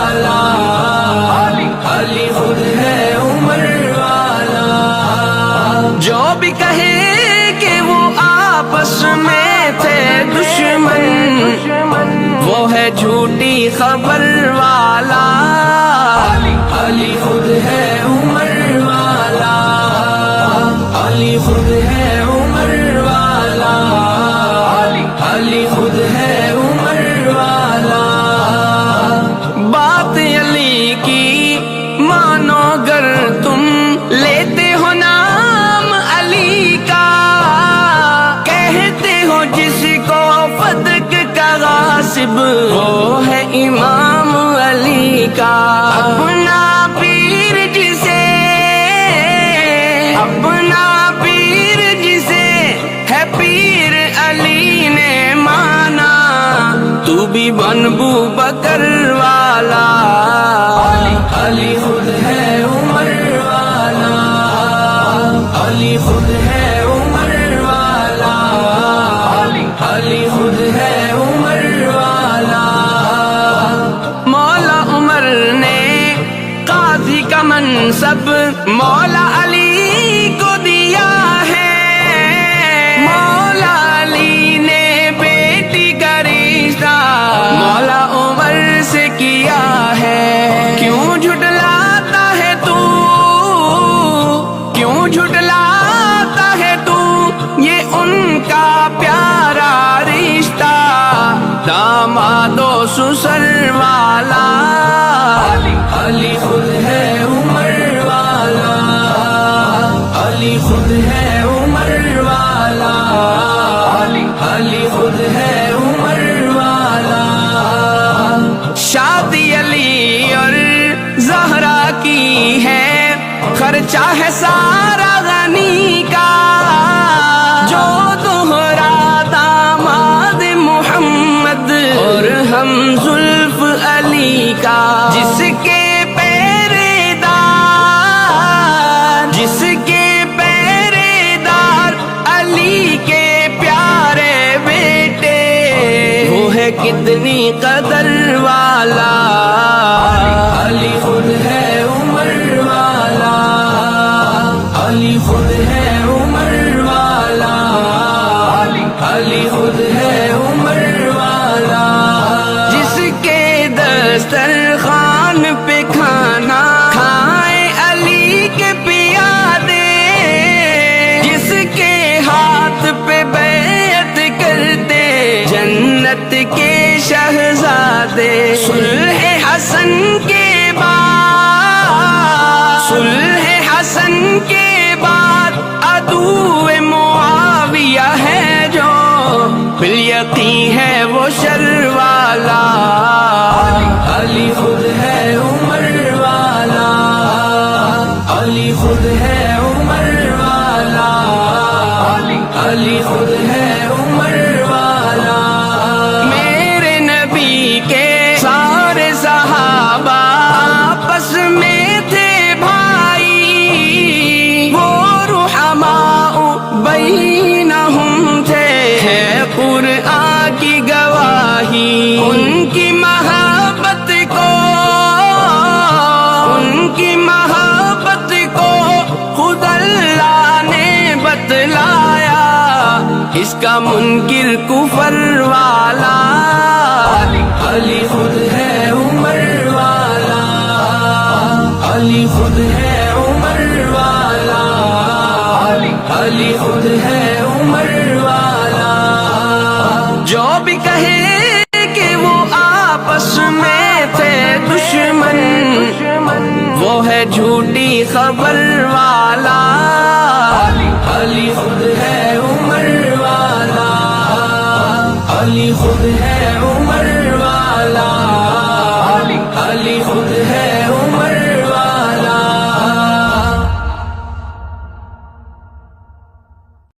والا، علی خود ہے عمر والا۔ جو بھی کہے کہ وہ آپس میں تھے دشمن، وہ ہے جھوٹی خبر والا، علی خود ہے عمر والا، علی خود ہے عمر والا، علی خود ہے عمر والا۔ بات علی کی مانو گر تم لیتے ہو نام علی کا، کہتے ہو جس کو فتق کا غاصب وہ ہے امام علی کا۔ اپنا پیر جسے، اپنا پیر جسے ہے پیر علی نے مانا، تو بھی بن بو بکر والا، علی خود ہے عمر والا، علی خود ہے عمر والا، علی خود ہے عمر والا۔ مولا عمر نے قاضی کا منصب مولا علی کو دیا ہے، مولا علی نے بیٹی کا رشتہ مولا عمر سے کیا ہے۔ کیوں جھٹلاتا ہے تو، کیوں جھٹلاتا ہے تو یہ ان کا پیارا رشتہ، داماد و سسر والا، علی خود ہے عمر والا، علی خود ہے عمر والا، علی خود ہے عمر والا۔ شادی علی اور زہرا کی ہے، خرچہ ہے سارا غنی کا، جو دوہرا داماد محمد اور ہم زلف علی کا، جس کے پہرے دار، جس کے پہرے دار علی کے پیارے بیٹے، وہ ہے کتنی قدر والا، علی خود ہے عمر والا، علی خود ہے عمر والا، علی خود ہے عمر والا۔ جس کے دسترخوان پہ کھانا کھائے علی کے پیادے، جس کے ہاتھ پہ بیعت کرتے جنت کے شہزادے، صلح حسن کے بعد، صلح حسن کے بعد عدو معاویہ ہے جو بالیقین ہے وہ شر والا، علی خود ہے عمر والا، علی خود ہے عمر والا، علی خود ہے عمر والا۔ میرے نبی کے سارے صحابہ آپس میں تھے بھائی، وہ رحماء بینہم تھے، ہے قرآن کی گواہی، ان کی محبت کو، ان کی محبت کو خود اللہ نے بتلایا، اس کا منکر کفر والا، علی خود ہے عمر والا، علی خود ہے عمر والا، علی خود ہے عمر والا۔ جو بھی کہے کہ وہ آپس میں تھے دشمن، وہ ہے جھوٹی خبر والا، علی خود ہے عمر والا، علی خود ہے عمر